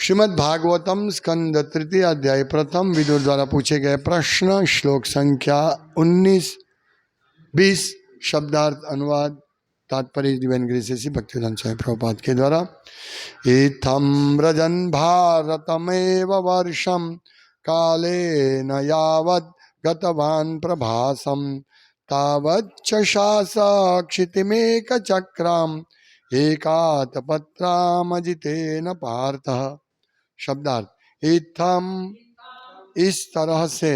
श्रीमद् भागवतम स्कंद तृतीय अध्याय प्रथम विदुर द्वारा पूछे गए प्रश्न श्लोक संख्या 19-20 शब्दार्थ अनुवाद तात्पर्य दिव्यन गिरिशि भक्तिवेदांत स्वामी प्रभुपाद के द्वारा। इत्थं व्रजन् भारतमेव वर्षं कालेन यावत् गतवान् प्रभासं तावच्च क्षितिमेकचक्राम् एकातपत्रामजितेन पार्थः। शब्दार्थ, इत्थम इस तरह से,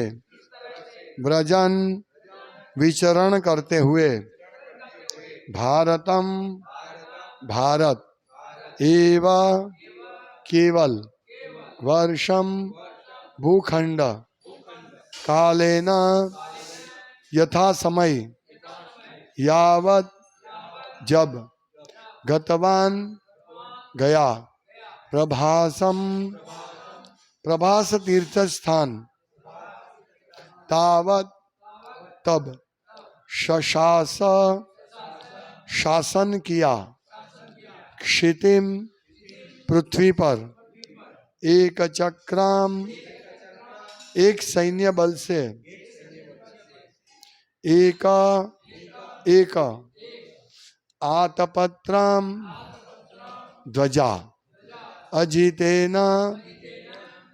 व्रजन विचरण करते हुए, भारतम भारत, एवं केवल, वर्षम भूखंड, कालेन यथा समय, यावत जब, गतवान गया, प्रभासम प्रभास तीर्थ स्थान, तावत तब, शशास शासन किया, क्षितिम पृथ्वी पर, एक चक्राम एक सैन्य बल से, एक एक आतपत्राम ध्वजा, अजितेना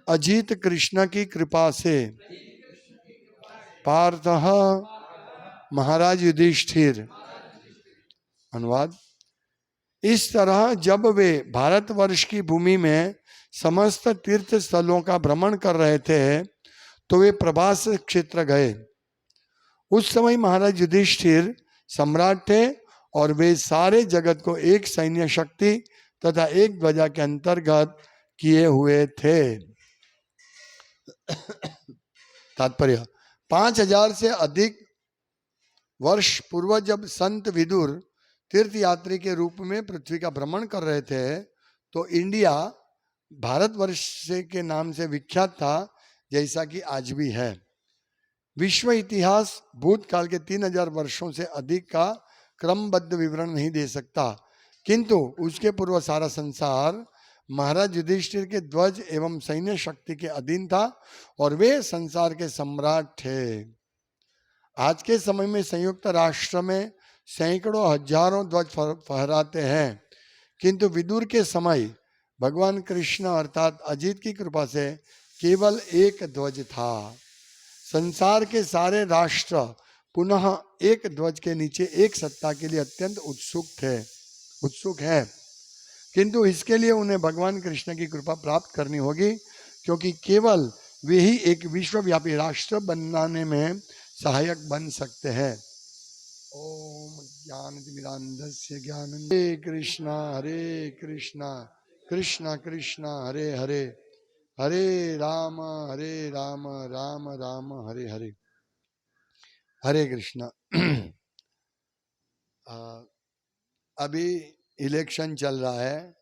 अजित कृष्ण की कृपा से, पार्थः महाराज युधिष्ठिर। अनुवाद, इस तरह जब वे भारतवर्ष की भूमि में समस्त तीर्थ स्थलों का भ्रमण कर रहे थे तो वे प्रभास क्षेत्र गए। उस समय महाराज युधिष्ठिर सम्राट थे और वे सारे जगत को एक सैन्य शक्ति तथा एक ध्वजा के अंतर्गत किए हुए थे। तात्पर्य, 5000 से अधिक वर्ष पूर्व जब संत विदुर तीर्थ यात्री के रूप में पृथ्वी का भ्रमण कर रहे थे तो इंडिया भारतवर्ष के नाम से विख्यात था, जैसा कि आज भी है। विश्व इतिहास भूतकाल के 3000 वर्षों से अधिक का क्रमबद्ध विवरण नहीं दे सकता, किंतु उसके पूर्व सारा संसार महाराज युधिष्ठिर के ध्वज एवं सैन्य शक्ति के अधीन था और वे संसार के सम्राट थे। आज के समय में संयुक्त राष्ट्र में सैकड़ों हजारों ध्वज फहराते हैं, किंतु विदुर के समय भगवान कृष्ण अर्थात अजित की कृपा से केवल एक ध्वज था। संसार के सारे राष्ट्र पुनः एक ध्वज के नीचे एक सत्ता के लिए अत्यंत उत्सुक है, किंतु इसके लिए उन्हें भगवान कृष्ण की कृपा प्राप्त करनी होगी, क्योंकि केवल वे ही एक विश्वव्यापी राष्ट्र बनाने में सहायक बन सकते हैं। ओम ज्ञानतिमिरान्धस्य ज्ञानञ्जनशलाकया हरे कृष्णा कृष्णा कृष्णा हरे हरे, हरे राम राम राम हरे हरे। हरे कृष्णा। अभी इलेक्शन चल रहा है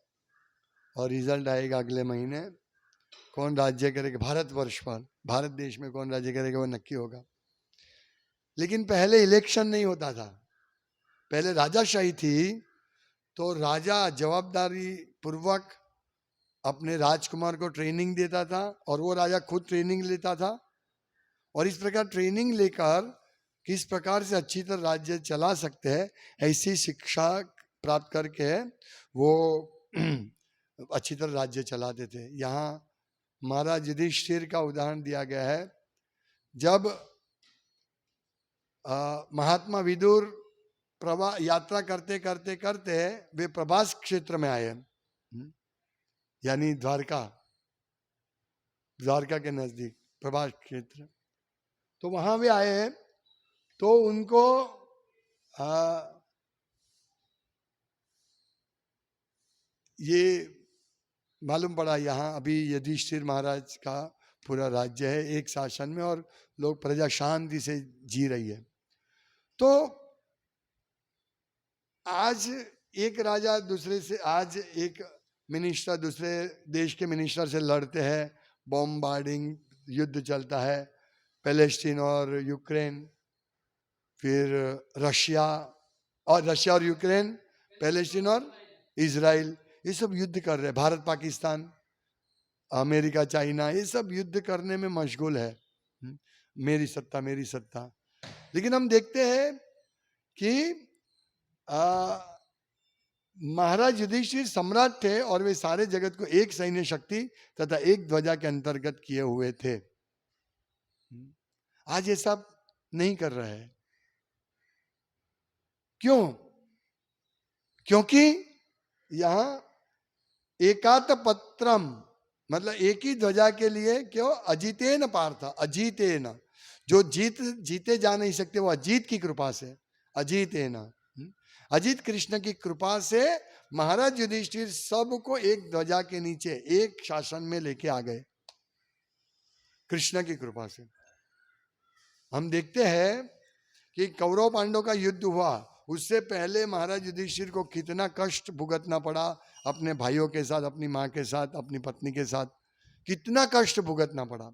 और रिजल्ट आएगा अगले महीने। कौन राज्य करेगा भारतवर्ष पर, भारत देश में कौन राज्य करेगा वो नक्की होगा। लेकिन पहले इलेक्शन नहीं होता था, पहले राजाशाही थी, तो राजा जवाबदारी पूर्वक अपने राजकुमार को ट्रेनिंग देता था और वो राजा खुद ट्रेनिंग लेता था, और इस प्रकार ट्रेनिंग लेकर किस प्रकार से अच्छी तरह राज्य चला सकते हैं ऐसी शिक्षा प्राप्त करके वो अच्छी तरह राज्य चलाते थे। यहाँ महाराज युधिष्ठिर का उदाहरण दिया गया है। जब महात्मा विदुर यात्रा करते करते करते वे प्रभास क्षेत्र में आए, यानी द्वारका के नजदीक प्रभास क्षेत्र। तो वहां वे आए तो उनको ये मालूम पड़ा यहाँ अभी युधिष्ठिर महाराज का पूरा राज्य है एक शासन में और लोग प्रजा शांति से जी रही है। तो आज एक राजा दूसरे से, आज एक मिनिस्टर दूसरे देश के मिनिस्टर से लड़ते हैं, बॉम्बार्डिंग युद्ध चलता है, पैलेस्टीन और यूक्रेन, फिर रशिया और यूक्रेन, पैलेस्टीन और इजराइल, ये सब युद्ध कर रहे हैं, भारत पाकिस्तान। अमेरिका चाइना ये सब युद्ध करने में मशगूल है। मेरी सत्ता मेरी सत्ता। लेकिन हम देखते हैं कि महाराज युधिष्ठिर सम्राट थे और वे सारे जगत को एक सैन्य शक्ति तथा एक ध्वजा के अंतर्गत किए हुए थे। आज ये सब नहीं कर रहे हैं। क्यों? क्योंकि यहां एकात पत्रम मतलब एक ही ध्वजा के लिए क्यों अजीतेन पार्थ, अजीतेन जो जीते जा नहीं सकते वो अजीत की कृपा से, अजीतेन अजीत कृष्ण की कृपा से महाराज युधिष्ठिर सबको एक ध्वजा के नीचे एक शासन में लेके आ गए कृष्ण की कृपा से। हम देखते हैं कि कौरव पांडव का युद्ध हुआ, उससे पहले महाराज युधिष्ठिर को कितना कष्ट भुगतना पड़ा अपने भाइयों के साथ, अपनी मां के साथ, अपनी पत्नी के साथ, कितना कष्ट भुगतना पड़ा।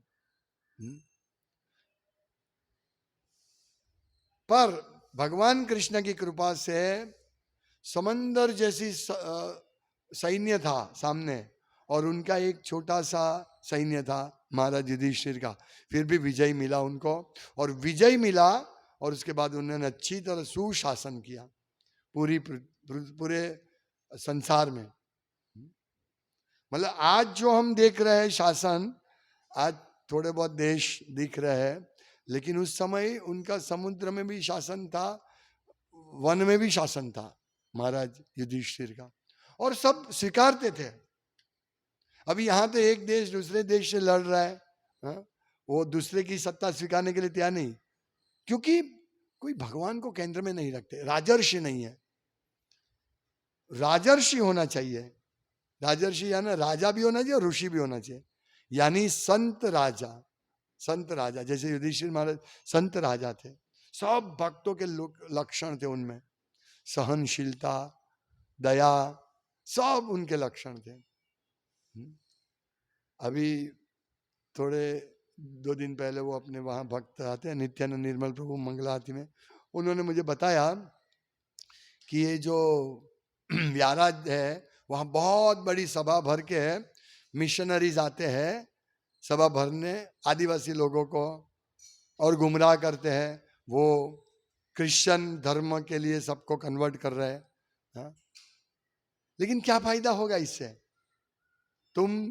पर भगवान कृष्ण की कृपा से समंदर जैसी सैन्य था सामने और उनका एक छोटा सा सैन्य था महाराज युधिष्ठिर का, फिर भी विजय मिला उनको। और विजय मिला और उसके बाद उन्होंने अच्छी तरह सुशासन किया पूरे संसार में। मतलब आज जो हम देख रहे हैं शासन, आज थोड़े बहुत देश दिख रहे हैं, लेकिन उस समय उनका समुद्र में भी शासन था, वन में भी शासन था महाराज युधिष्ठिर का, और सब स्वीकारते थे। अभी यहां तो एक देश दूसरे देश से लड़ रहा है, वो दूसरे की सत्ता स्वीकारने के लिए तैयार नहीं, क्योंकि कोई भगवान को केंद्र में नहीं रखते, राजर्षि नहीं है। राजर्षि होना चाहिए, राजर्षि यानी राजा भी होना चाहिए और ऋषि भी होना चाहिए, यानी संत राजा। संत राजा जैसे युधिष्ठिर महाराज संत राजा थे, सब भक्तों के लक्षण थे उनमें, सहनशीलता, दया, सब उनके लक्षण थे। अभी थोड़े 2 दिन पहले वो अपने वहां भक्त आते हैं नित्यानंद निर्मल प्रभु मंगला आरती में, उन्होंने मुझे बताया कि ये जो व्याराज है वहां बहुत बड़ी सभा भर के मिशनरीज आते हैं सभा भरने आदिवासी लोगों को और गुमराह करते हैं, वो क्रिश्चियन धर्म के लिए सबको कन्वर्ट कर रहे हैं। लेकिन क्या फायदा होगा इससे? तुम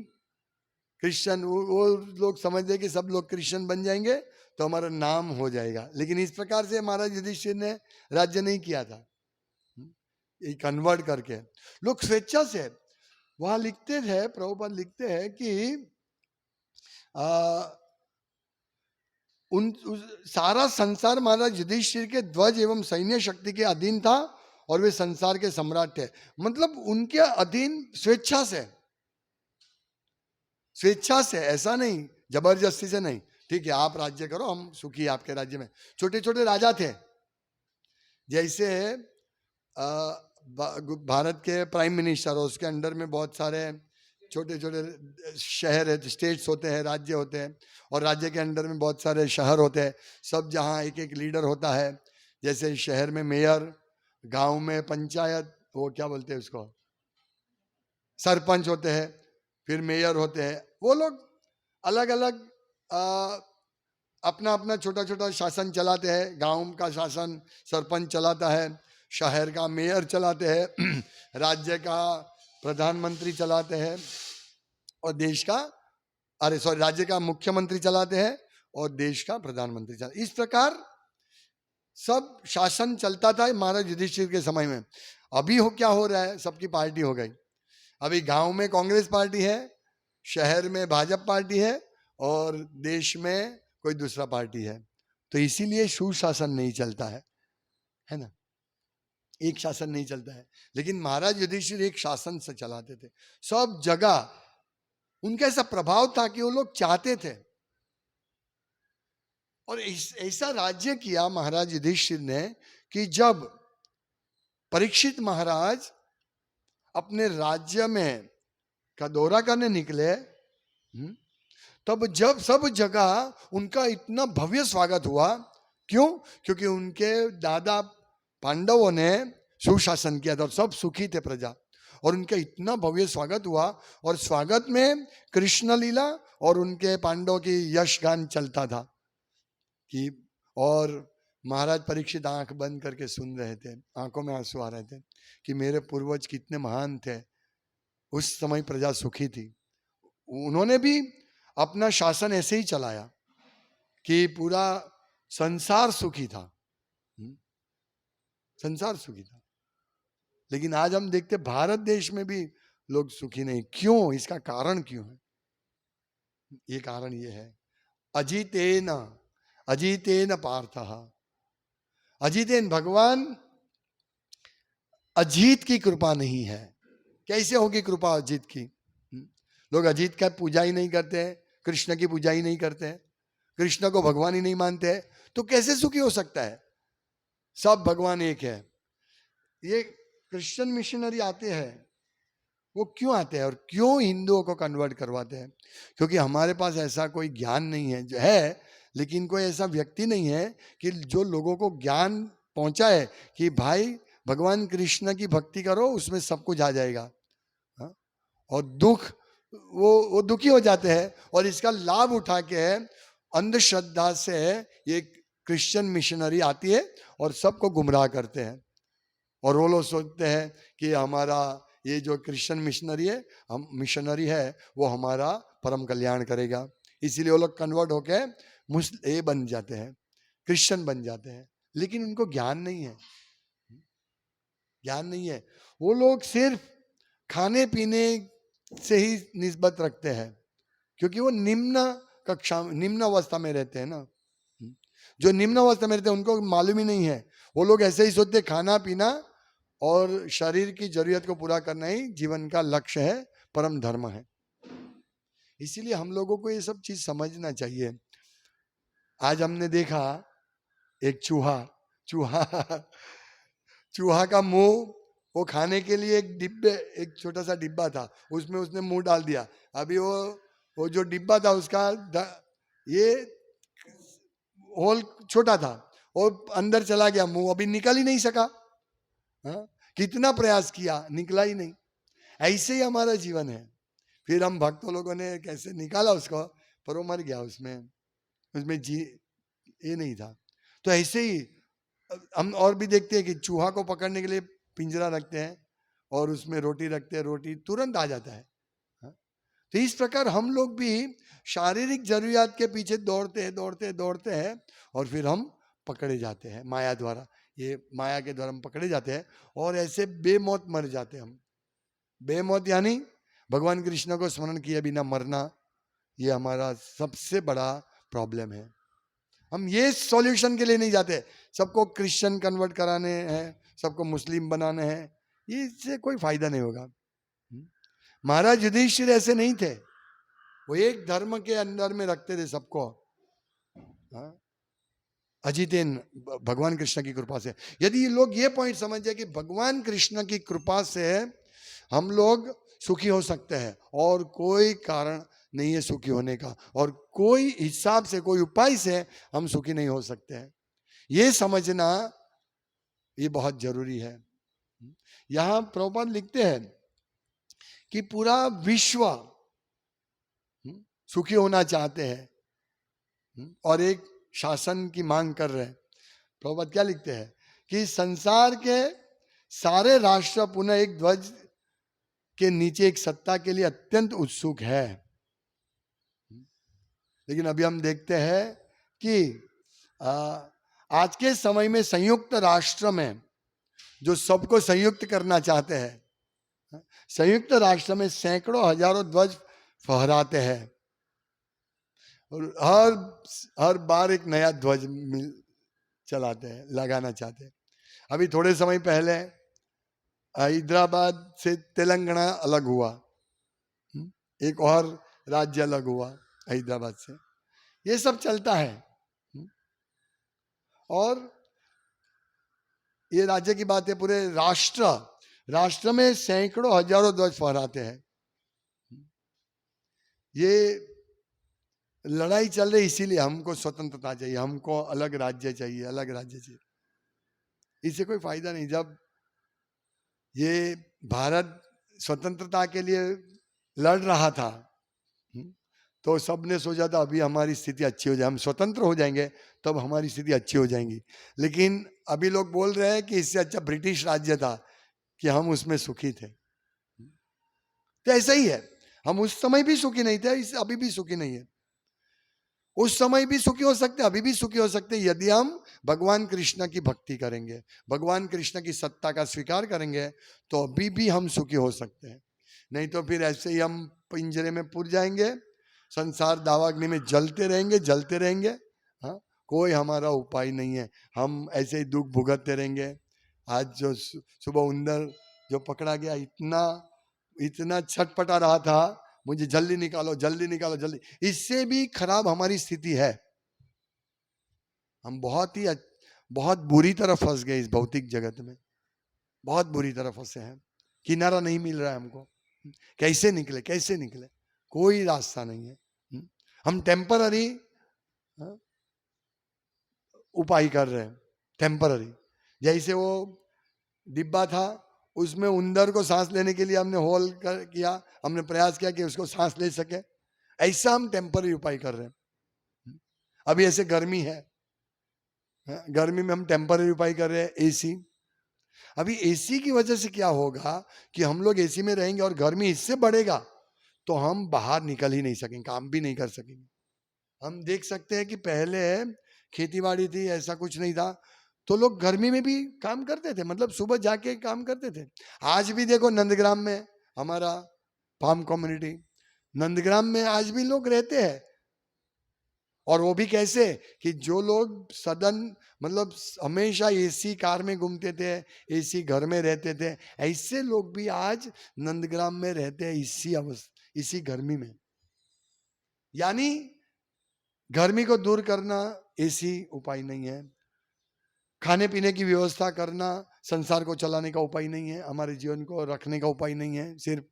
क्रिश्चियन, वो लोग समझते कि सब लोग क्रिश्चियन बन जाएंगे तो हमारा नाम हो जाएगा, लेकिन इस प्रकार से महाराज युधिष्ठिर ने राज्य नहीं किया था, ये कन्वर्ट करके लोग स्वेच्छा से। वहां लिखते थे, प्रभुपाद लिखते हैं कि सारा संसार महाराज युधिष्ठिर के ध्वज एवं सैन्य शक्ति के अधीन था और वे संसार के सम्राट थे। मतलब उनके अधीन स्वेच्छा से, स्वेच्छा से, ऐसा नहीं जबरदस्ती से नहीं, ठीक है आप राज्य करो हम सुखी आपके राज्य में। छोटे छोटे राजा थे, जैसे भारत के प्राइम मिनिस्टर, उसके अंडर में बहुत सारे छोटे छोटे शहर है, स्टेट्स होते हैं, राज्य होते हैं, और राज्य के अंडर में बहुत सारे शहर होते हैं, सब जहाँ एक एक लीडर होता है। जैसे शहर में मेयर, गांव में पंचायत, वो क्या बोलते हैं उसको, सरपंच होते हैं, फिर मेयर होते हैं। वो लोग अलग अलग अपना अपना छोटा छोटा शासन चलाते हैं। गांव का शासन सरपंच चलाता है, शहर का मेयर चलाते हैं, राज्य का प्रधानमंत्री चलाते हैं, और देश का राज्य का मुख्यमंत्री चलाते हैं और देश का प्रधानमंत्री चलाते। इस प्रकार सब शासन चलता था महाराज युधिष्ठिर के समय में। अभी क्या हो रहा है, सबकी पार्टी हो गई। अभी गांव में कांग्रेस पार्टी है, शहर में भाजपा पार्टी है, और देश में कोई दूसरा पार्टी है। तो इसीलिए सुशासन नहीं चलता है ना, एक शासन नहीं चलता है। लेकिन महाराज युधिष्ठिर एक शासन से चलाते थे, सब जगह उनका ऐसा प्रभाव था कि वो लोग चाहते थे, और ऐसा राज्य किया महाराज युधिष्ठिर ने कि जब परीक्षित महाराज अपने राज्य में का दौरा करने निकले, तब जब सब जगह उनका इतना भव्य स्वागत हुआ। क्यों? क्योंकि उनके दादा पांडवों ने सुशासन किया था और सब सुखी थे प्रजा। और उनका इतना भव्य स्वागत हुआ, और स्वागत में कृष्ण लीला और उनके पांडवों की यश गान चलता था कि, और महाराज परीक्षित आंख बंद करके सुन रहे थे, आंखों में आंसू आ रहे थे कि मेरे पूर्वज कितने महान थे। उस समय प्रजा सुखी थी, उन्होंने भी अपना शासन ऐसे ही चलाया कि पूरा संसार सुखी था, संसार सुखी था। लेकिन आज हम देखते भारत देश में भी लोग सुखी नहीं। क्यों? इसका कारण क्यों है? ये कारण ये है, अजितेन अजितेन पार्थः। अजितेन, भगवान अजीत की कृपा नहीं है। कैसे होगी कृपा अजीत की? लोग अजीत का पूजा ही नहीं करते हैं, कृष्ण की पूजा ही नहीं करते हैं, कृष्ण को भगवान ही नहीं मानते हैं, तो कैसे सुखी हो सकता है? सब भगवान एक है। ये क्रिश्चियन मिशनरी आते हैं, वो क्यों आते हैं और क्यों हिंदुओं को कन्वर्ट करवाते हैं? क्योंकि हमारे पास ऐसा कोई ज्ञान नहीं है, जो है लेकिन कोई ऐसा व्यक्ति नहीं है कि जो लोगों को ज्ञान पहुंचाए कि भाई भगवान कृष्ण की भक्ति करो, उसमें सब कुछ आ जाएगा। हाँ? और दुख, वो दुखी हो जाते हैं, और इसका लाभ उठा के अंधश्रद्धा से ये क्रिश्चियन मिशनरी आती है और सबको गुमराह करते हैं। और वो लोग सोचते हैं कि हमारा ये जो क्रिश्चियन मिशनरी है वो हमारा परम कल्याण करेगा, इसीलिए वो लोग कन्वर्ट होके मुस्लिम बन जाते हैं, क्रिश्चियन बन जाते हैं। लेकिन उनको ज्ञान नहीं है, ज्ञान नहीं है। वो लोग सिर्फ खाने पीने से ही निस्बत रखते हैं, क्योंकि वो निम्न अवस्था में रहते हैं ना। जो निम्न अवस्था में रहते हैं उनको मालूम ही नहीं है, वो लोग ऐसे ही सोचते खाना पीना और शरीर की जरूरत को पूरा करना ही जीवन का लक्ष्य है, परम धर्म है। इसीलिए हम लोगों को ये सब चीज समझना चाहिए। आज हमने देखा एक चूहा चूहा चूहा का मुंह, वो खाने के लिए एक छोटा सा डिब्बा था, उसमें उसने मुंह डाल दिया। अभी वो जो डिब्बा था उसका ये होल छोटा था, और अंदर चला गया मुंह, अभी निकल ही नहीं सका। हाँ? कितना प्रयास किया, निकला ही नहीं। ऐसे ही हमारा जीवन है। फिर हम भक्तों लोगों ने कैसे निकाला उसको, पर वो मर गया, उसमें ये नहीं था। तो ऐसे ही हम और भी देखते हैं कि चूहा को पकड़ने के लिए पिंजरा रखते हैं और उसमें रोटी रखते हैं, रोटी तुरंत आ जाता है। हाँ? तो इस प्रकार हम लोग भी शारीरिक जरूरियात के पीछे दौड़ते हैं और फिर हम पकड़े जाते हैं माया द्वारा। ये माया के द्वारा हम पकड़े जाते हैं और ऐसे बेमौत मर जाते हैं हम। बेमौत यानी भगवान कृष्ण को स्मरण किए बिना मरना, ये हमारा सबसे बड़ा प्रॉब्लम है। हम ये सॉल्यूशन के लिए नहीं जाते, सबको क्रिश्चियन कन्वर्ट कराने हैं, सबको मुस्लिम बनाने हैं, इससे कोई फायदा नहीं होगा। महाराज युधिष्ठिर ऐसे नहीं थे, वो एक धर्म के अंदर में रखते थे सबको। अजितेन, भगवान कृष्ण की कृपा से। यदि लोग ये पॉइंट समझ जाए कि भगवान कृष्ण की कृपा से हम लोग सुखी हो सकते हैं और कोई कारण नहीं है सुखी होने का, और कोई हिसाब से, कोई उपाय से हम सुखी नहीं हो सकते हैं, ये समझना ये बहुत जरूरी है। यहां प्रभुपाद लिखते हैं कि पूरा विश्व सुखी होना चाहते हैं और एक शासन की मांग कर रहे हैं। प्रभुपाद क्या लिखते हैं कि संसार के सारे राष्ट्र पुनः एक ध्वज के नीचे एक सत्ता के लिए अत्यंत उत्सुक है। लेकिन अभी हम देखते हैं कि आज के समय में संयुक्त राष्ट्र में जो सबको संयुक्त करना चाहते हैं, संयुक्त राष्ट्र में सैकड़ों हजारों ध्वज फहराते हैं और हर बार एक नया ध्वज चलाते हैं, लगाना चाहते हैं। अभी थोड़े समय पहले हैदराबाद से तेलंगाना अलग हुआ, एक और राज्य अलग हुआ हैदराबाद से। ये सब चलता है और ये राज्य की बात है, पूरे राष्ट्र में सैकड़ों हजारों ध्वज फहराते हैं। ये लड़ाई चल रही, इसीलिए हमको स्वतंत्रता चाहिए, हमको अलग राज्य चाहिए, अलग राज्य चाहिए। इससे कोई फायदा नहीं। जब ये भारत स्वतंत्रता के लिए लड़ रहा था, तो सबने सोचा था अभी हमारी स्थिति अच्छी हो जाए, हम स्वतंत्र हो जाएंगे तब हमारी स्थिति अच्छी हो जाएंगी। लेकिन अभी लोग बोल रहे हैं कि इससे अच्छा ब्रिटिश राज्य था कि हम उसमें सुखी थे। तो ऐसा ही है, हम उस समय भी सुखी नहीं थे, अभी भी सुखी नहीं है। उस समय भी सुखी हो सकते, अभी भी सुखी हो सकते यदि हम भगवान कृष्ण की भक्ति करेंगे, भगवान कृष्ण की सत्ता का स्वीकार करेंगे, तो अभी भी हम सुखी हो सकते हैं। नहीं तो फिर ऐसे ही हम पिंजरे में पुर जाएंगे, संसार दावाग्नि में जलते रहेंगे, जलते रहेंगे। हाँ, कोई हमारा उपाय नहीं है, हम ऐसे ही दुख भुगतते रहेंगे। आज जो सुबह उंदर जो पकड़ा गया, इतना इतना छटपटा रहा था, मुझे जल्दी निकालो, जल्दी निकालो, जल्दी। इससे भी खराब हमारी स्थिति है। हम बहुत बुरी तरह फंस गए इस भौतिक जगत में, बहुत बुरी तरह फंसे हैं। किनारा नहीं मिल रहा है हमको, कैसे निकले, कैसे निकले, कोई रास्ता नहीं है। हम टेम्पररी उपाय कर रहे हैं, टेम्पररी। जैसे वो डिब्बा था, उसमें उंदर को सांस लेने के लिए हमने होल किया, हमने प्रयास किया कि उसको सांस ले सके, ऐसा हम टेम्पररी उपाय कर रहे हैं। अभी ऐसे गर्मी है, गर्मी में हम टेम्पररी उपाय कर रहे हैं, एसी। अभी एसी की वजह से क्या होगा कि हम लोग एसी में रहेंगे और गर्मी इससे बढ़ेगा, तो हम बाहर निकल ही नहीं सकेंगे, काम भी नहीं कर सकेंगे। हम देख सकते हैं कि पहले खेतीबाड़ी थी, ऐसा कुछ नहीं था, तो लोग गर्मी में भी काम करते थे, मतलब सुबह जाके काम करते थे। आज भी देखो नंदग्राम में हमारा फार्म कम्युनिटी, नंदग्राम में आज भी लोग रहते हैं। और वो भी कैसे कि जो लोग सदन मतलब हमेशा एसी कार में घूमते थे, एसी घर में रहते थे, ऐसे लोग भी आज नंदग्राम में रहते हैं इसी गर्मी में। यानी गर्मी को दूर करना एसी उपाय नहीं है, खाने पीने की व्यवस्था करना संसार को चलाने का उपाय नहीं है, हमारे जीवन को रखने का उपाय नहीं है। सिर्फ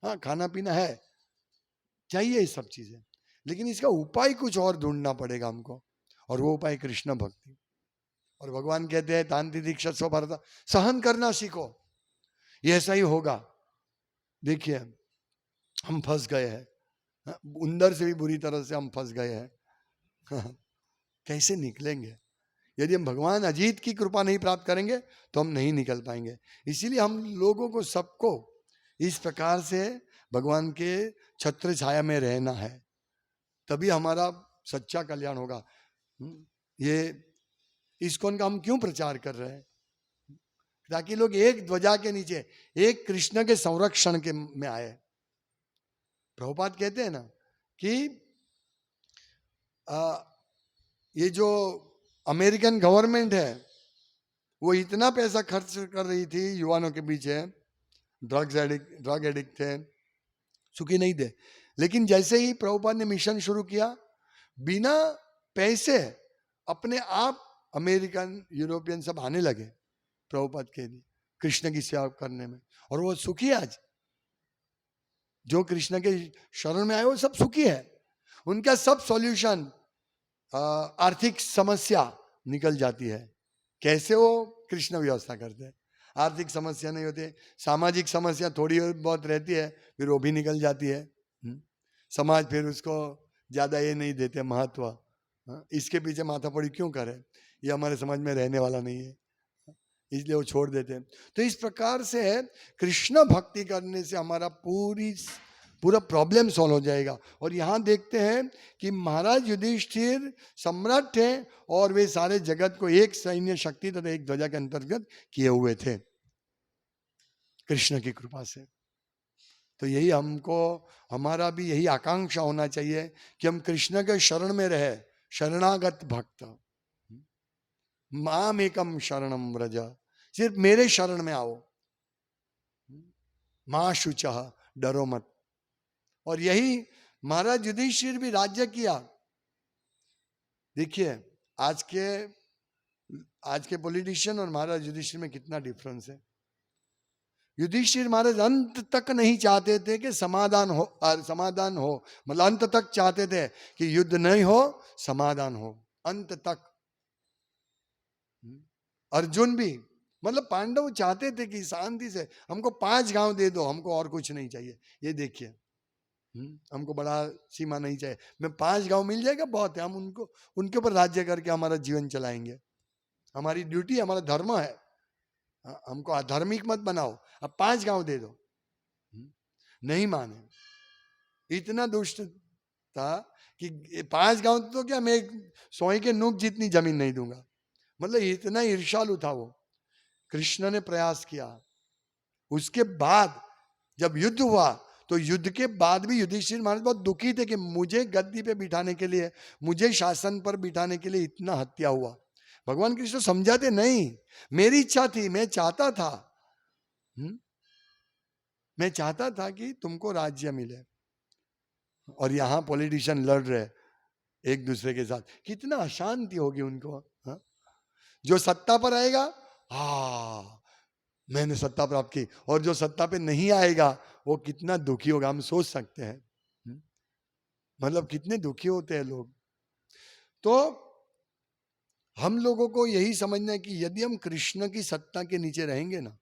हाँ, खाना पीना है, चाहिए ये सब चीजें, लेकिन इसका उपाय कुछ और ढूंढना पड़ेगा हमको, और वो उपाय कृष्ण भक्ति। और भगवान कहते हैं तांति दीक्षा स्व भारत, सहन करना सीखो, ये ऐसा ही होगा। देखिए हम फंस गए हैं, उंदर से भी बुरी तरह से हम फंस गए हैं। कैसे निकलेंगे? यदि हम भगवान अजीत की कृपा नहीं प्राप्त करेंगे तो हम नहीं निकल पाएंगे। इसीलिए हम लोगों को सबको इस प्रकार से भगवान के छत्र छाया में रहना है, तभी हमारा सच्चा कल्याण होगा। ये इस्कॉन का हम क्यों प्रचार कर रहे हैं? ताकि लोग एक ध्वजा के नीचे, एक कृष्ण के संरक्षण के में आए। प्रभुपाद कहते हैं ना कि ये जो अमेरिकन गवर्नमेंट है वो इतना पैसा खर्च कर रही थी युवानों के पीछे, ड्रग एडिक्ट थे, सुखी नहीं थे। लेकिन जैसे ही प्रभुपाद ने मिशन शुरू किया, बिना पैसे अपने आप अमेरिकन यूरोपियन सब आने लगे प्रभुपाद के लिए कृष्ण की सेवा करने में, और वो सुखी आज। जो कृष्ण के शरण में आए वो सब सुखी है, उनका सब सॉल्यूशन, आर्थिक समस्या निकल जाती है। कैसे? वो कृष्ण व्यवस्था करते हैं, आर्थिक समस्या नहीं होती, सामाजिक समस्या थोड़ी बहुत रहती है, फिर वो भी निकल जाती है। समाज फिर उसको ज्यादा ये नहीं देते महत्व, इसके पीछे माथापड़ी क्यों करे, ये हमारे समाज में रहने वाला नहीं है, इसलिए वो छोड़ देते हैं। तो इस प्रकार से कृष्ण भक्ति करने से हमारा पूरा प्रॉब्लम सॉल्व हो जाएगा। और यहाँ देखते हैं कि महाराज युधिष्ठिर सम्राट थे और वे सारे जगत को एक सैन्य शक्ति तथा एक ध्वजा के अंतर्गत किए हुए थे कृष्ण की कृपा से। तो यही हमको, हमारा भी यही आकांक्षा होना चाहिए कि हम कृष्ण के शरण में रहे, शरणागत भक्त। माम एकम शरणम व्रज, सिर्फ मेरे शरण में आओ, मां शुचः, डरो मत। और यही महाराज युधिष्ठिर भी राज्य किया। देखिए आज के पॉलिटिशियन और महाराज युधिष्ठिर में कितना डिफरेंस है। युधिष्ठिर महाराज अंत तक नहीं चाहते थे कि समाधान हो, मतलब अंत तक चाहते थे कि युद्ध नहीं हो, समाधान हो, अंत तक। अर्जुन भी मतलब पांडव चाहते थे कि शांति से हमको 5 गांव दे दो, हमको और कुछ नहीं चाहिए। ये देखिए, हमको बड़ा सीमा नहीं चाहिए, मैं 5 गांव मिल जाएगा बहुत है, हम उनको उनके ऊपर राज्य करके हमारा जीवन चलाएंगे, हमारी ड्यूटी, हमारा धर्म है। हमको अधार्मिक मत बनाओ, अब 5 गांव दे दो। नहीं माने, इतना दुष्ट था कि 5 गांव तो क्या, मैं एक सोई के नूक जितनी जमीन नहीं दूंगा। मतलब इतना ईर्ष्यालु था वो। कृष्ण ने प्रयास किया। उसके बाद जब युद्ध हुआ तो युद्ध के बाद भी युधिष्ठिर महाराज बहुत दुखी थे कि मुझे गद्दी पे बिठाने के लिए, मुझे शासन पर बिठाने के लिए इतना हत्या हुआ। भगवान कृष्ण समझाते नहीं, मेरी इच्छा थी, मैं चाहता था, मैं चाहता था कि तुमको राज्य मिले, और यहां पॉलिटिशियन लड़ रहे एक दूसरे के साथ, कितना अशांति होगी उनको। हा? जो सत्ता पर आएगा, हाँ मैंने सत्ता प्राप्त की, और जो सत्ता पे नहीं आएगा वो कितना दुखी होगा, हम सोच सकते हैं। मतलब कितने दुखी होते हैं लोग। तो हम लोगों को यही समझना है कि यदि हम कृष्ण की सत्ता के नीचे रहेंगे ना,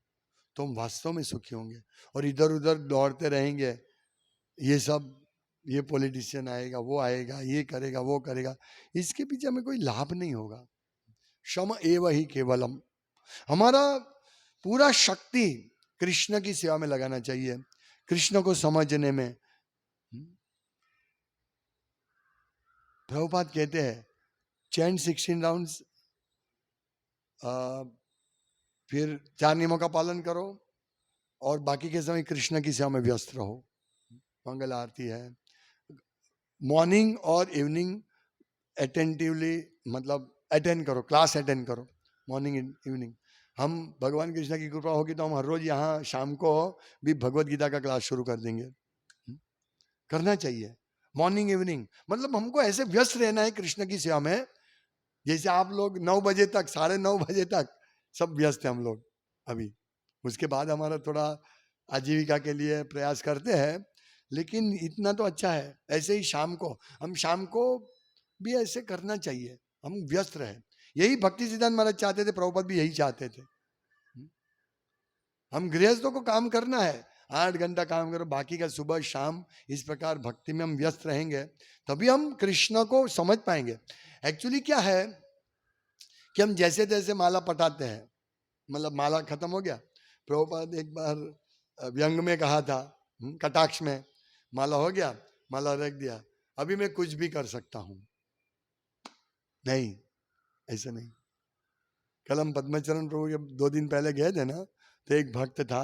तो हम वास्तव में सुखी होंगे। और इधर उधर दौड़ते रहेंगे, ये सब, ये पॉलिटिशियन आएगा, वो आएगा, ये करेगा, वो करेगा, इसके पीछे हमें कोई लाभ नहीं होगा। क्षम एव ही केवलम, हमारा पूरा शक्ति कृष्ण की सेवा में लगाना चाहिए, कृष्ण को समझने में। प्रभुपाद कहते हैं चैंट 16 राउंड्स, फिर 4 नियमों का पालन करो, और बाकी के समय कृष्ण की सेवा में व्यस्त रहो। मंगल आरती है, मॉर्निंग और इवनिंग अटेंटिवली, मतलब अटेंड करो, क्लास अटेंड करो, मॉर्निंग इवनिंग। हम भगवान कृष्ण की कृपा होगी तो हम हर रोज यहाँ शाम को भी भगवत गीता का क्लास शुरू कर देंगे। करना चाहिए मॉर्निंग इवनिंग, मतलब हमको ऐसे व्यस्त रहना है कृष्ण की सेवा में, जैसे आप लोग 9 बजे तक, 9:30 बजे तक सब व्यस्त हैं हम लोग अभी। उसके बाद हमारा थोड़ा आजीविका के लिए प्रयास करते हैं, लेकिन इतना तो अच्छा है। ऐसे ही शाम को, हम शाम को भी ऐसे करना चाहिए, हम व्यस्त रहे। यही भक्ति सिद्धांत महाराज चाहते थे, प्रभुपाद भी यही चाहते थे। हम गृहस्थों को काम करना है, 8 घंटा काम करो, बाकी का सुबह शाम इस प्रकार भक्ति में हम व्यस्त रहेंगे, तभी हम कृष्ण को समझ पाएंगे। एक्चुअली क्या है कि हम जैसे तैसे माला पटाते हैं, मतलब माला खत्म हो गया, प्रभुपाद एक बार व्यंग में कहा था, कटाक्ष में, माला हो गया, माला रख दिया, अभी मैं कुछ भी कर सकता हूं। नहीं, ऐसा नहीं। कल हम पद्मचरण प्रभु के 2 दिन पहले गए थे ना, तो एक भक्त था,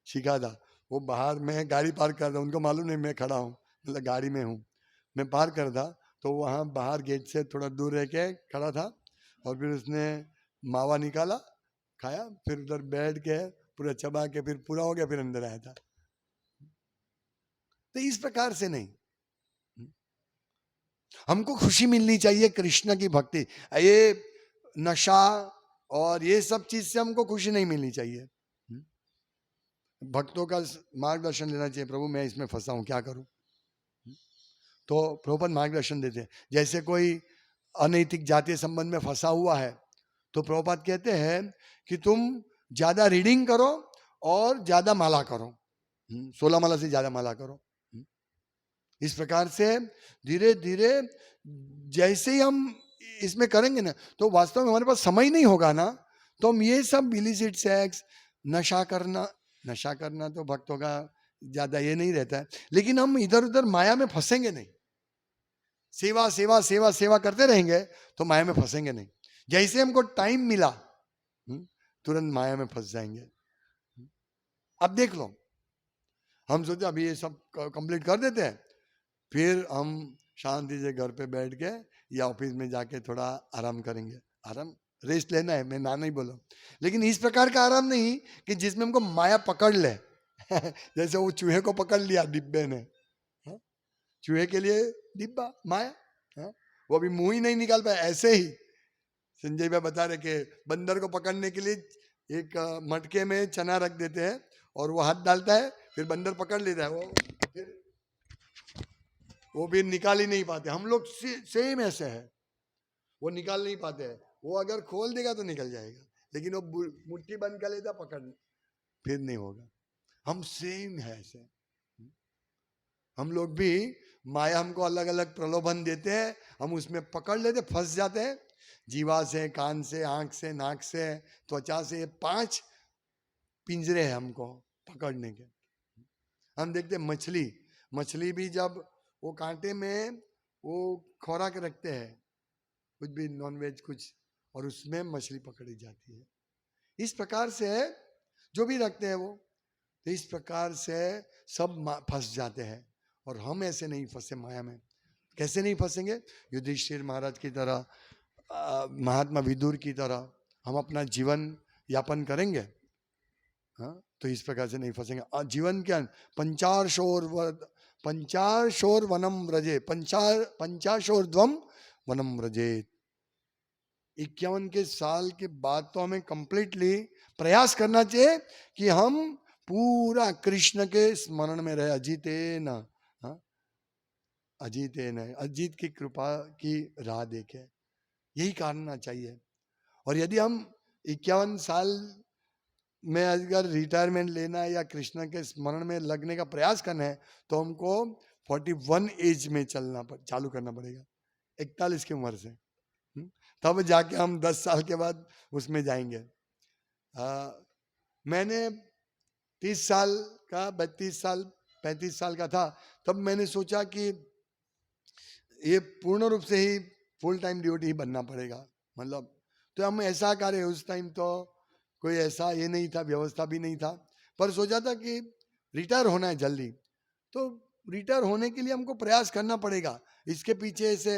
शिखा था, वो बाहर में गाड़ी पार्क कर रहा, उनको मालूम नहीं मैं खड़ा हूँ, मतलब गाड़ी में हूँ, मैं पार्क कर था, तो वहाँ बाहर गेट से थोड़ा दूर रह के खड़ा था, और फिर उसने मावा निकाला, खाया, फिर उधर बैठ के पूरा चबा के फिर पूरा हो गया, फिर अंदर आया था। तो इस प्रकार से नहीं, हमको खुशी मिलनी चाहिए कृष्ण की भक्ति, ये नशा और ये सब चीज से हमको खुशी नहीं मिलनी चाहिए। भक्तों का मार्गदर्शन लेना चाहिए, प्रभु मैं इसमें फंसा हूं, क्या करूं। तो प्रभुपाद मार्गदर्शन देते हैं। जैसे कोई अनैतिक जातीय संबंध में फंसा हुआ है, तो प्रभुपाद कहते हैं कि तुम ज्यादा रीडिंग करो और ज्यादा माला करो, 16 माला से ज्यादा माला करो। इस प्रकार से धीरे धीरे जैसे ही हम इसमें करेंगे ना, तो वास्तव में हमारे पास समय नहीं होगा ना, तो हम ये सब इलिसिट सेक्स, नशा करना तो भक्तों का ज्यादा ये नहीं रहता है, लेकिन हम इधर उधर माया में फंसेंगे नहीं। सेवा सेवा सेवा सेवा करते रहेंगे तो माया में फंसेंगे नहीं। जैसे हमको टाइम मिला, तुरंत माया में फंस जाएंगे। अब देख लो, हम सोचे अभी ये सब कंप्लीट कर देते हैं, फिर हम शांति से घर पे बैठ के या ऑफिस में जाके थोड़ा आराम करेंगे। आराम, रेस्ट लेना है, मैं ना नहीं बोला, लेकिन इस प्रकार का आराम नहीं कि जिसमें हमको माया पकड़ ले जैसे वो चूहे को पकड़ लिया डिब्बे ने, चूहे के लिए डिब्बा माया, वो अभी मुंह ही नहीं निकाल पाया। ऐसे ही संजय भाई बता रहे कि बंदर को पकड़ने के लिए एक मटके में चना रख देते हैं, और वो हाथ डालता है, फिर बंदर पकड़ लेता है, वो भी निकाल ही नहीं पाते। हम लोग सेम ऐसे है, वो निकाल नहीं पाते हैं, वो अगर खोल देगा तो निकल जाएगा, लेकिन वो मुट्ठी बंद कर लेता, पकड़ फिर नहीं होगा। हम सेम है ऐसे। हम लोग भी, माया हमको अलग अलग प्रलोभन देते हैं, हम उसमें पकड़ लेते, फंस जाते हैं। जीवा से, कान से, आंख से, नाक से, त्वचा से, ये 5 पिंजरे हैं हमको पकड़ने के। हम देखते मछली, मछली भी जब वो कांटे में वो खुराक रखते हैं, कुछ भी नॉनवेज कुछ, और उसमें मछली पकड़ी जाती है। इस प्रकार से जो भी रखते हैं वो, तो इस प्रकार से सब फंस जाते हैं। और हम ऐसे नहीं फंसे माया में। कैसे नहीं फंसेंगे? युधिष्ठिर महाराज की तरह, महात्मा विदुर की तरह हम अपना जीवन यापन करेंगे। हाँ, तो इस प्रकार से नहीं फंसेंगे। जीवन के पंचाशोर वनम व्रजे, पंचाशोर्ध्वम वनम व्रजे। 51 के साल के बाद तो हमें कंप्लीटली प्रयास करना चाहिए कि हम पूरा कृष्ण के स्मरण में रहे, अजीते न, अजीते न, अजीत की कृपा की राह देखे, यही करना चाहिए। और यदि हम 51 साल में अगर रिटायरमेंट लेना है या कृष्ण के स्मरण में लगने का प्रयास करना है, तो हमको 41 एज में चालू करना पड़ेगा, 41 की उम्र से। तब जाके हम 10 साल के बाद उसमें जाएंगे। मैंने 30 साल का, 32 साल 35 साल का था, तब मैंने सोचा कि ये पूर्ण रूप से ही फुल टाइम ड्यूटी ही बनना पड़ेगा। मतलब तो हम ऐसा करें, उस टाइम तो कोई ऐसा ये नहीं था, व्यवस्था भी नहीं था, पर सोचा था कि रिटायर होना है जल्दी, तो रिटायर होने के लिए हमको प्रयास करना पड़ेगा, इसके पीछे से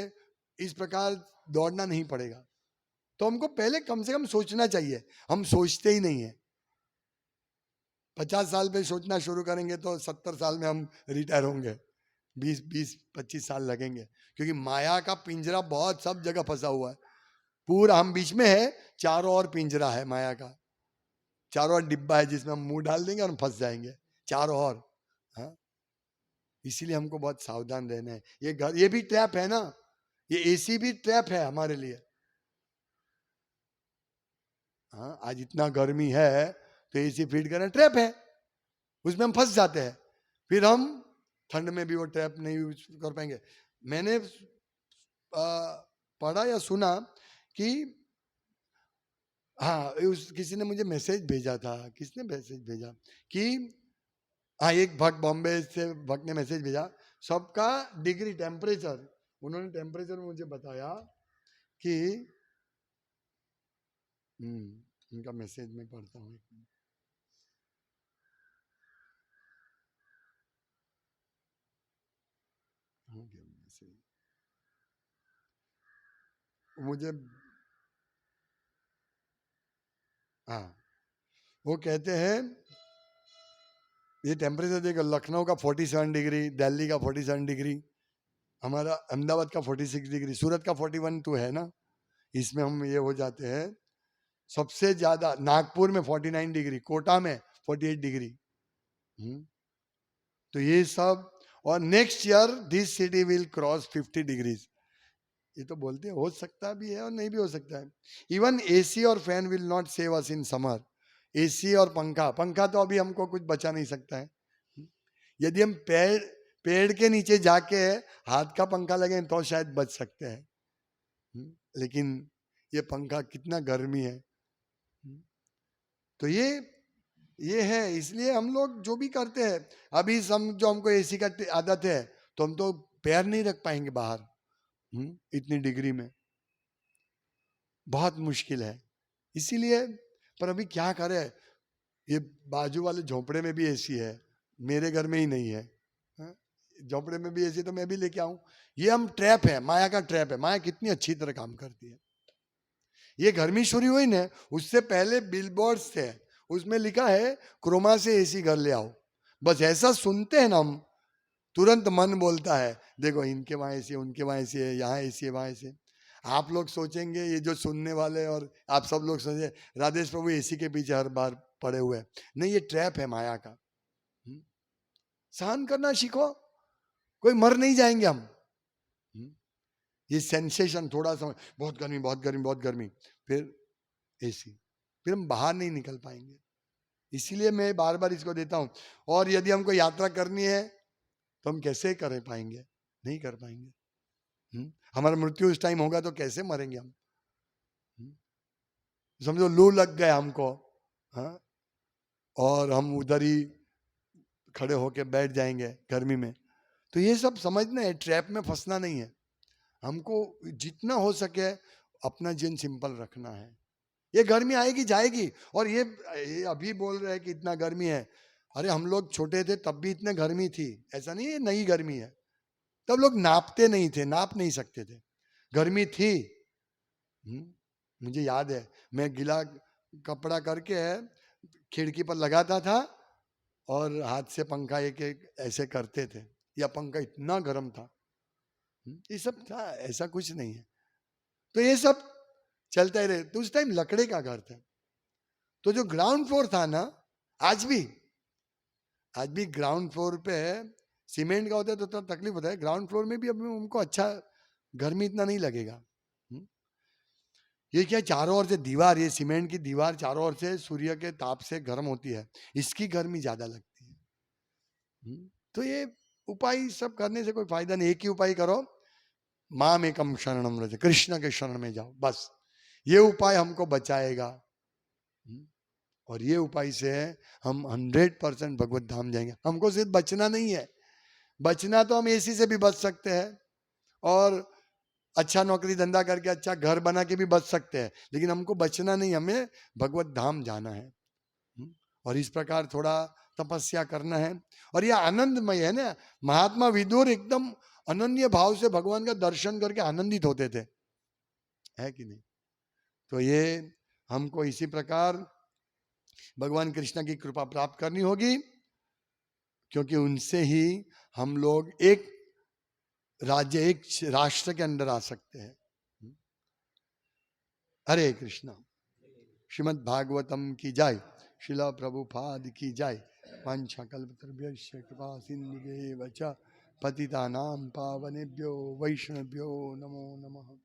इस प्रकार दौड़ना नहीं पड़ेगा। तो हमको पहले कम से कम सोचना चाहिए, हम सोचते ही नहीं है। 50 साल पे सोचना शुरू करेंगे तो 70 साल में हम रिटायर होंगे, 20-25 साल लगेंगे, क्योंकि माया का पिंजरा बहुत सब जगह फंसा हुआ है। पूरा हम बीच में है, चारों ओर पिंजरा है माया का, चारों ओर डिब्बा है जिसमें हम मुंह डाल देंगे और हम फंस जाएंगे चारों ओर। हाँ, इसीलिए हमको बहुत सावधान रहना है। ये घर, ये भी ट्रैप है ना, ये एसी भी ट्रैप है हमारे लिए। हाँ, आज इतना गर्मी है तो एसी फिट करना ट्रैप है, उसमें हम फंस जाते हैं, फिर हम ठंड में भी वो ट्रैप नहीं यूज कर पाएंगे। मैंने पढ़ा या सुना कि, हाँ, किसी ने मुझे मैसेज भेजा था, किसने मैसेज भेजा कि, हाँ, एक भक्त बॉम्बे से भक्त ने मैसेज भेजा, सबका डिग्री टेम्परेचर, उन्होंने टेम्परेचर मुझे बताया कि, उनका मैसेज मैं पढ़ता हूँ। मुझे, हाँ, वो कहते हैं ये टेम्परेचर देखो, लखनऊ का 47 डिग्री, दिल्ली का 47 डिग्री, हमारा अहमदाबाद का 46 डिग्री, सूरत का 41 तो है ना, इसमें हम ये हो जाते हैं। सबसे ज्यादा नागपुर में 49 डिग्री, कोटा में 48 डिग्री। तो ये सब, और next year this city will cross 50 degrees. ये तो बोलते हैं, हो सकता भी है और नहीं भी हो सकता है। इवन एसी और fan will not save us in summer. AC और पंखा, पंखा तो अभी हमको कुछ बचा नहीं सकता है। यदि हम पेड़ के नीचे जाके हाथ का पंखा लगे तो शायद बच सकते हैं, लेकिन ये पंखा कितना गर्मी है। तो ये है, इसलिए हम लोग जो भी करते हैं, अभी जो हमको एसी का आदत है, तो हम तो पैर नहीं रख पाएंगे बाहर, इतनी डिग्री में बहुत मुश्किल है। इसीलिए, पर अभी क्या करें, ये बाजू वाले झोपड़े में भी एसी है, मेरे घर में ही नहीं है। झोपड़े में भी एसी तो मैं भी लेके आऊं। ये हम ट्रैप है, माया का ट्रैप है। माया कितनी अच्छी तरह काम करती है। ये गर्मी शुरू हुई ना, उससे पहले बिलबोर्ड्स थे, उसमें लिखा है क्रोमा से एसी घर ले आओ। बस ऐसा सुनते हैं ना हम, तुरंत मन बोलता है देखो इनके वहां एसी है, उनके वहां एसी है, यहाँ एसी है, वहां एसी। आप लोग सोचेंगे, ये जो सुनने वाले और आप सब लोग सोचे राधेश प्रभु एसी के पीछे हर बार पड़े हुए हैं। नहीं, ये ट्रैप है माया का। सहन करना सीखो, कोई मर नहीं जाएंगे हम। ये सेंसेशन थोड़ा सा, बहुत गर्मी बहुत गर्मी बहुत गर्मी, फिर एसी, फिर हम बाहर नहीं निकल पाएंगे। इसीलिए मैं बार बार इसको देता हूं। और यदि हमको यात्रा करनी है तो हम कैसे कर पाएंगे? नहीं कर पाएंगे। हमारा मृत्यु उस टाइम होगा तो कैसे मरेंगे हम? हम्म? समझो लू लग गया हमको, हाँ, और हम उधर ही खड़े होके बैठ जाएंगे गर्मी में। तो ये सब समझना है, ट्रैप में फंसना नहीं है। हमको जितना हो सके अपना जीवन सिंपल रखना है। ये गर्मी आएगी जाएगी। और ये अभी बोल रहे हैं कि इतना गर्मी है, अरे हम लोग छोटे थे तब भी इतने गर्मी थी, ऐसा नहीं है नई गर्मी है। तब लोग नापते नहीं थे, नाप नहीं सकते थे, गर्मी थी। मुझे याद है मैं गीला कपड़ा करके खिड़की पर लगाता था और हाथ से पंखा एक एक ऐसे करते थे, या पंखा इतना गर्म था। ये सब था, ऐसा कुछ नहीं है। तो ये सब चलता ही रहे। तो उस टाइम लकड़े का घर था। तो जो ग्राउंड फ्लोर था ना, आज भी ग्राउंड फ्लोर पे सीमेंट का होता है तो थोड़ा तकलीफ होता है। ग्राउंड फ्लोर में भी अब उनको अच्छा गर्मी इतना नहीं लगेगा। ये क्या चारों ओर से दीवार, ये सीमेंट की दीवार चारों ओर से सूर्य के ताप से गर्म होती है, इसकी गर्मी ज्यादा लगती है। तो ये उपाय सब करने से कोई फायदा नहीं। एक ही उपाय करो, माम एकम शरणम रज, कृष्ण के शरण में जाओ, बस ये उपाय हमको बचाएगा। और ये उपाय से हम 100% भगवत धाम जाएंगे। हमको सिर्फ बचना नहीं है, बचना तो हम एसी से भी बच सकते हैं, और अच्छा नौकरी धंधा करके अच्छा घर बना के भी बच सकते हैं, लेकिन हमको बचना नहीं, हमें भगवत धाम जाना है। और इस प्रकार थोड़ा तपस्या करना है। और यह आनंदमय है ना। महात्मा विदुर एकदम अनन्य भाव से भगवान का दर्शन करके आनंदित होते थे, है कि नहीं? तो ये हमको इसी प्रकार भगवान कृष्ण की कृपा प्राप्त करनी होगी, क्योंकि उनसे ही हम लोग एक राज्य, एक राष्ट्र के अंदर आ सकते हैं। हरे कृष्णा। श्रीमद् भागवतम की जय, शिला प्रभुपाद की जय। वाञ्छाकल्पतरुभ्यश्च कृपा सिन्धुभ्येव च पतितानां पावनेभ्यो वैष्णवेभ्यो नमो नमः।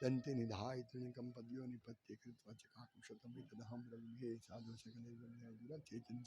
दन्ते निधाय तृणिकं पद्यो निपत्य कृत्वा च काकुशतं विदधं ब्रह्मे साधु सकले चैतन्य